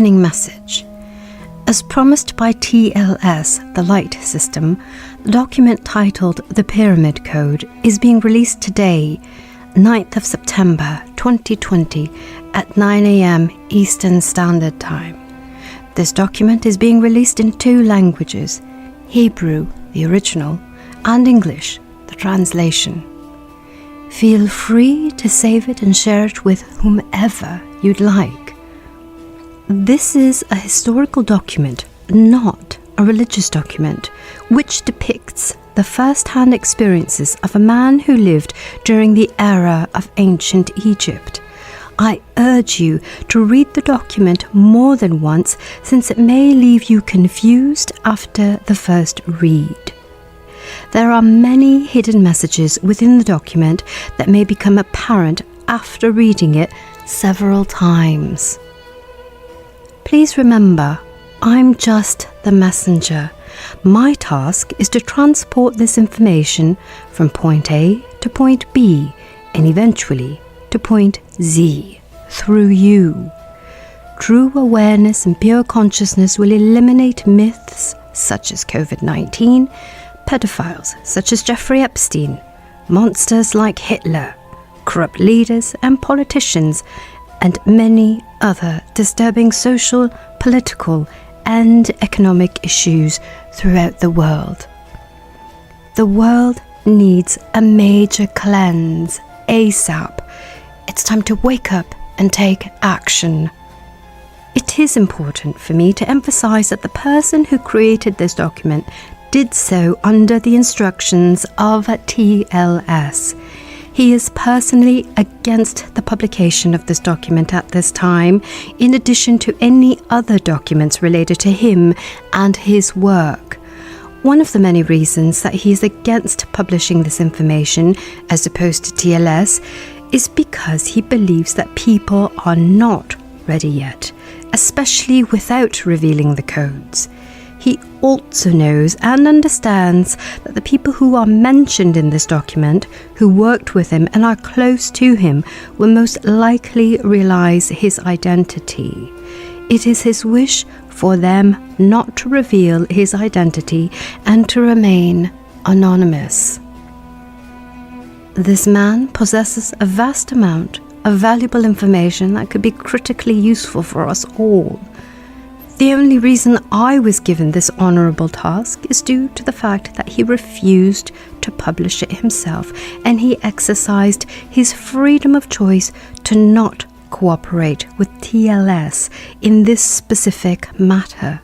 opening message. As promised by TLS, the light system, the document titled The Pyramid Code is being released today, 9th of September 2020 at 9 a.m. Eastern Standard Time. This document is being released in 2 languages, Hebrew, the original, and English, the translation. Feel free to save it and share it with whomever you'd like. This is a historical document, not a religious document, which depicts the first-hand experiences of a man who lived during the era of ancient Egypt. I urge you to read the document more than once, since it may leave you confused after the first read. There are many hidden messages within the document that may become apparent after reading it several times. Please remember, I'm just the messenger. My task is to transport this information from point A to point B and eventually to point Z through you. True awareness and pure consciousness will eliminate myths such as COVID-19, pedophiles such as Jeffrey Epstein, monsters like Hitler, corrupt leaders and politicians, and many other disturbing social, political, and economic issues throughout the world. The world needs a major cleanse ASAP. It's time to wake up and take action. It is important for me to emphasize that the person who created this document did so under the instructions of TLS. He is personally against the publication of this document at this time, in addition to any other documents related to him and his work. One of the many reasons that he is against publishing this information, as opposed to TLS, is because he believes that people are not ready yet, especially without revealing the codes. He also knows and understands that the people who are mentioned in this document, who worked with him and are close to him, will most likely realize his identity. It is his wish for them not to reveal his identity and to remain anonymous. This man possesses a vast amount of valuable information that could be critically useful for us all. The only reason I was given this honorable task is due to the fact that he refused to publish it himself, and he exercised his freedom of choice to not cooperate with TLS in this specific matter.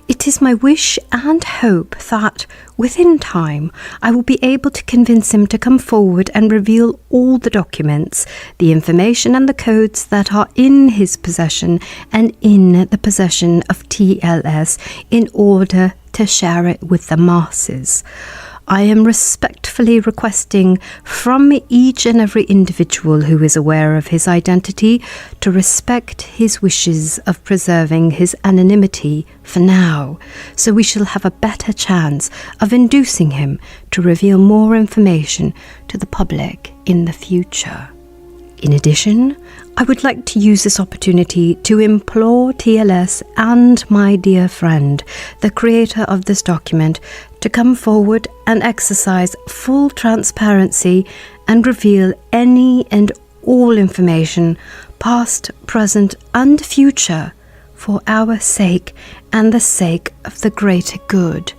It is my wish and hope that, within time, I will be able to convince him to come forward and reveal all the documents, the information and the codes that are in his possession and in the possession of TLS in order to share it with the masses. I am respectfully requesting from each and every individual who is aware of his identity to respect his wishes of preserving his anonymity for now, so we shall have a better chance of inducing him to reveal more information to the public in the future. In addition, I would like to use this opportunity to implore TLS and my dear friend, the creator of this document, to come forward and exercise full transparency and reveal any and all information, past, present, and future, for our sake and the sake of the greater good.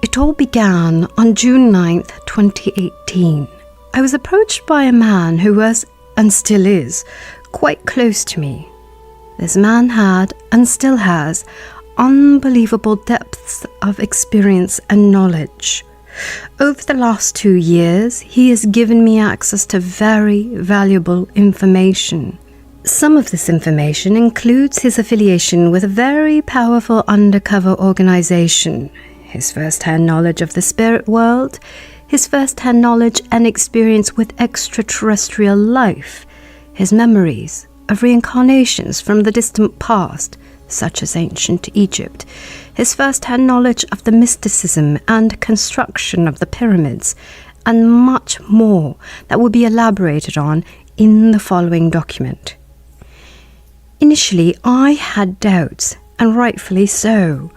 It all began on June 9th, 2018. I was approached by a man who was, and still is, quite close to me. This man had, and still has, unbelievable depths of experience and knowledge. Over the last 2 years, he has given me access to very valuable information. Some of this information includes his affiliation with a very powerful undercover organization, his first-hand knowledge of the spirit world, his first-hand knowledge and experience with extraterrestrial life, his memories of reincarnations from the distant past, such as ancient Egypt, his first-hand knowledge of the mysticism and construction of the pyramids, and much more that will be elaborated on in the following document. Initially, I had doubts, and rightfully so.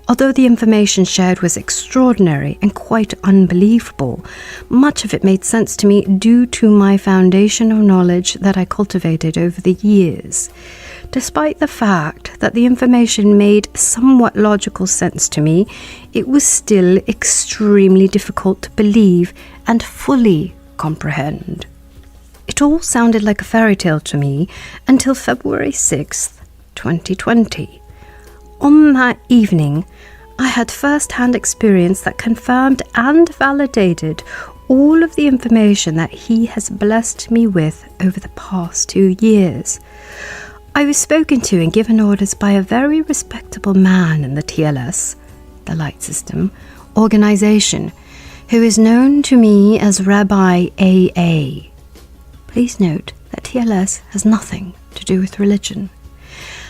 Although the information shared was extraordinary and quite unbelievable, much of it made sense to me due to my foundation of knowledge that I cultivated over the years. Despite the fact that the information made somewhat logical sense to me, it was still extremely difficult to believe and fully comprehend. It all sounded like a fairy tale to me until February 6th, 2020. On that evening, I had first-hand experience that confirmed and validated all of the information that he has blessed me with over the past 2 years. I was spoken to and given orders by a very respectable man in the TLS, the Light System, organization, who is known to me as Rabbi AA. Please note that TLS has nothing to do with religion.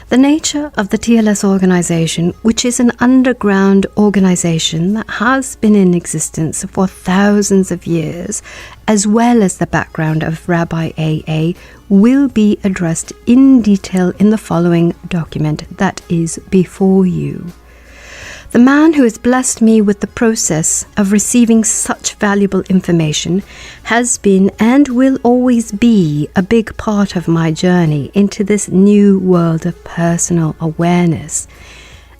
The nature of the TLS organization, which is an underground organization that has been in existence for thousands of years, as well as the background of Rabbi AA, will be addressed in detail in the following document that is before you. The man who has blessed me with the process of receiving such valuable information has been and will always be a big part of my journey into this new world of personal awareness.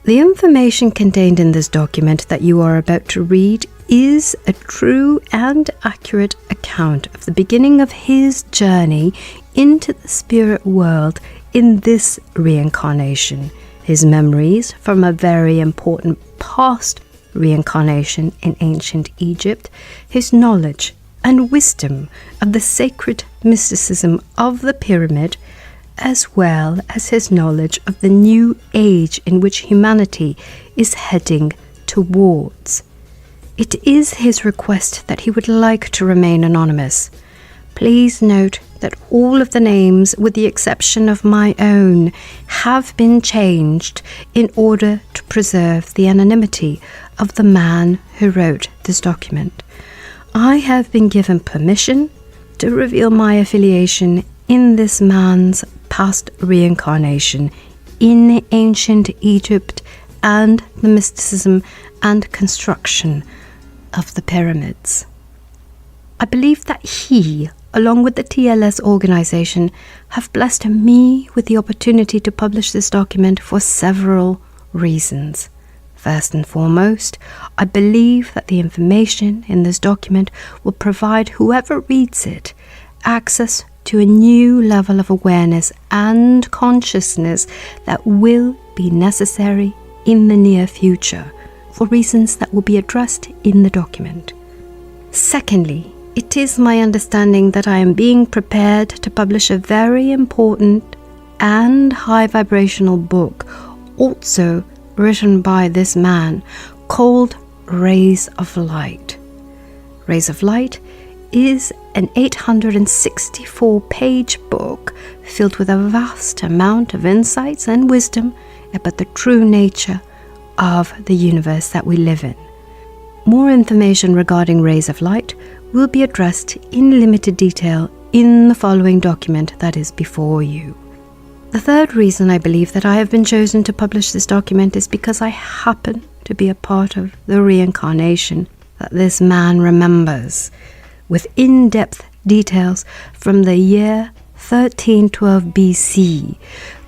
The information contained in this document that you are about to read is a true and accurate account of the beginning of his journey into the spirit world in this reincarnation. His memories from a very important past reincarnation in ancient Egypt, his knowledge and wisdom of the sacred mysticism of the pyramid, as well as his knowledge of the new age in which humanity is heading towards. It is his request that he would like to remain anonymous. Please note that all of the names, with the exception of my own, have been changed in order to preserve the anonymity of the man who wrote this document. I have been given permission to reveal my affiliation in this man's past reincarnation in ancient Egypt and the mysticism and construction of the pyramids. I believe that he, along with the TLS organization, have blessed me with the opportunity to publish this document for several reasons. First and foremost, I believe that the information in this document will provide whoever reads it access to a new level of awareness and consciousness that will be necessary in the near future for reasons that will be addressed in the document. Secondly, it is my understanding that I am being prepared to publish a very important and high vibrational book, also written by this man, called Rays of Light. Rays of Light is an 864-page book filled with a vast amount of insights and wisdom about the true nature of the universe that we live in. More information regarding Rays of Light will be addressed in limited detail in the following document that is before you. The third reason I believe that I have been chosen to publish this document is because I happen to be a part of the reincarnation that this man remembers, with in-depth details from the year 1312 BC,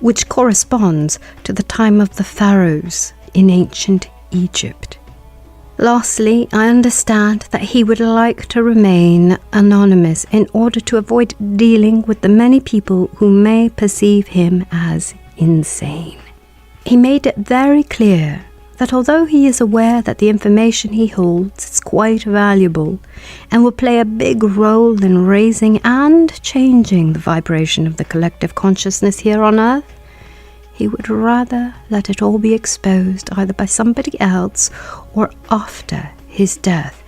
which corresponds to the time of the pharaohs in ancient Egypt. Lastly, I understand that he would like to remain anonymous in order to avoid dealing with the many people who may perceive him as insane. He made it very clear that although he is aware that the information he holds is quite valuable and will play a big role in raising and changing the vibration of the collective consciousness here on Earth, he would rather let it all be exposed either by somebody else or after his death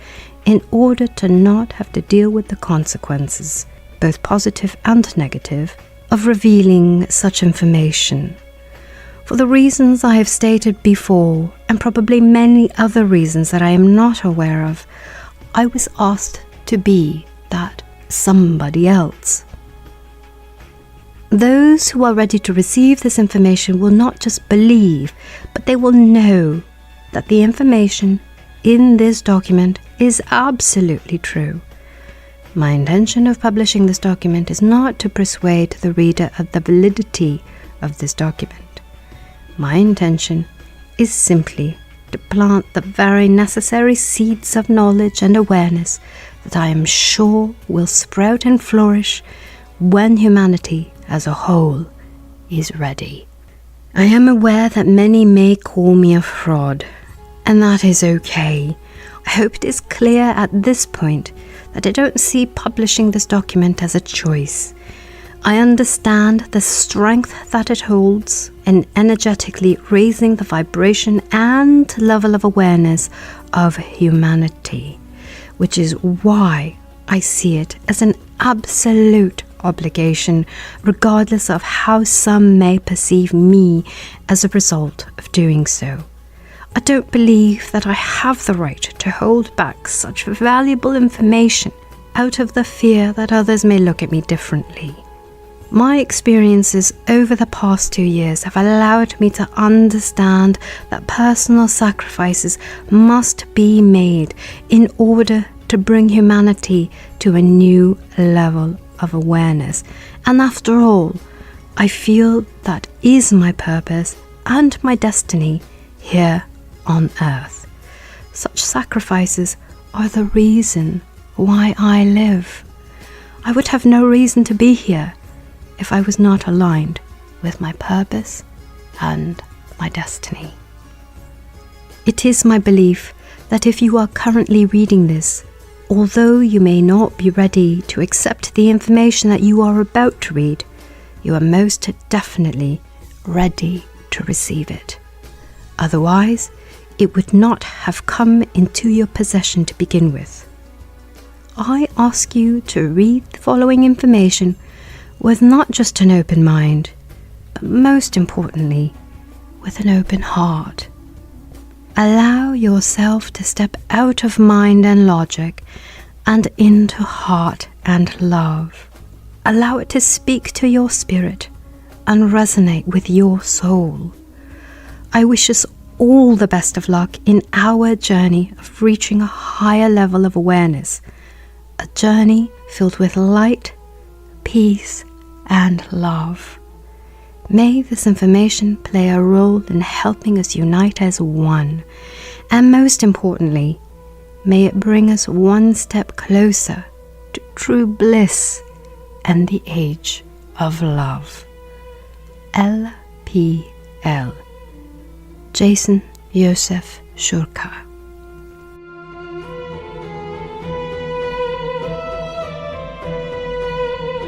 in order to not have to deal with the consequences, both positive and negative, of revealing such information. For the reasons I have stated before, and probably many other reasons that I am not aware of, I was asked to be that somebody else. Those who are ready to receive this information will not just believe, but they will know that the information in this document is absolutely true. My intention of publishing this document is not to persuade the reader of the validity of this document. My intention is simply to plant the very necessary seeds of knowledge and awareness that I am sure will sprout and flourish when humanity as a whole is ready. I am aware that many may call me a fraud, and that is okay. I hope it is clear at this point that I don't see publishing this document as a choice. I understand the strength that it holds in energetically raising the vibration and level of awareness of humanity, which is why I see it as an absolute obligation, regardless of how some may perceive me as a result of doing so. I don't believe that I have the right to hold back such valuable information out of the fear that others may look at me differently. My experiences over the past 2 years have allowed me to understand that personal sacrifices must be made in order to bring humanity to a new level of awareness. And after all, I feel that is my purpose and my destiny here on earth. Such sacrifices are the reason why I live. I would have no reason to be here if I was not aligned with my purpose and my destiny. It is my belief that if you are currently reading this, although you may not be ready to accept the information that you are about to read, you are most definitely ready to receive it. Otherwise, it would not have come into your possession to begin with. I ask you to read the following information with not just an open mind, but most importantly, with an open heart. Allow yourself to step out of mind and logic and into heart and love. Allow it to speak to your spirit and resonate with your soul. I wish us all the best of luck in our journey of reaching a higher level of awareness, a journey filled with light, peace, and love. May this information play a role in helping us unite as one, and most importantly, may it bring us one step closer to true bliss and the age of love. LPL. Jason Joseph Shurka.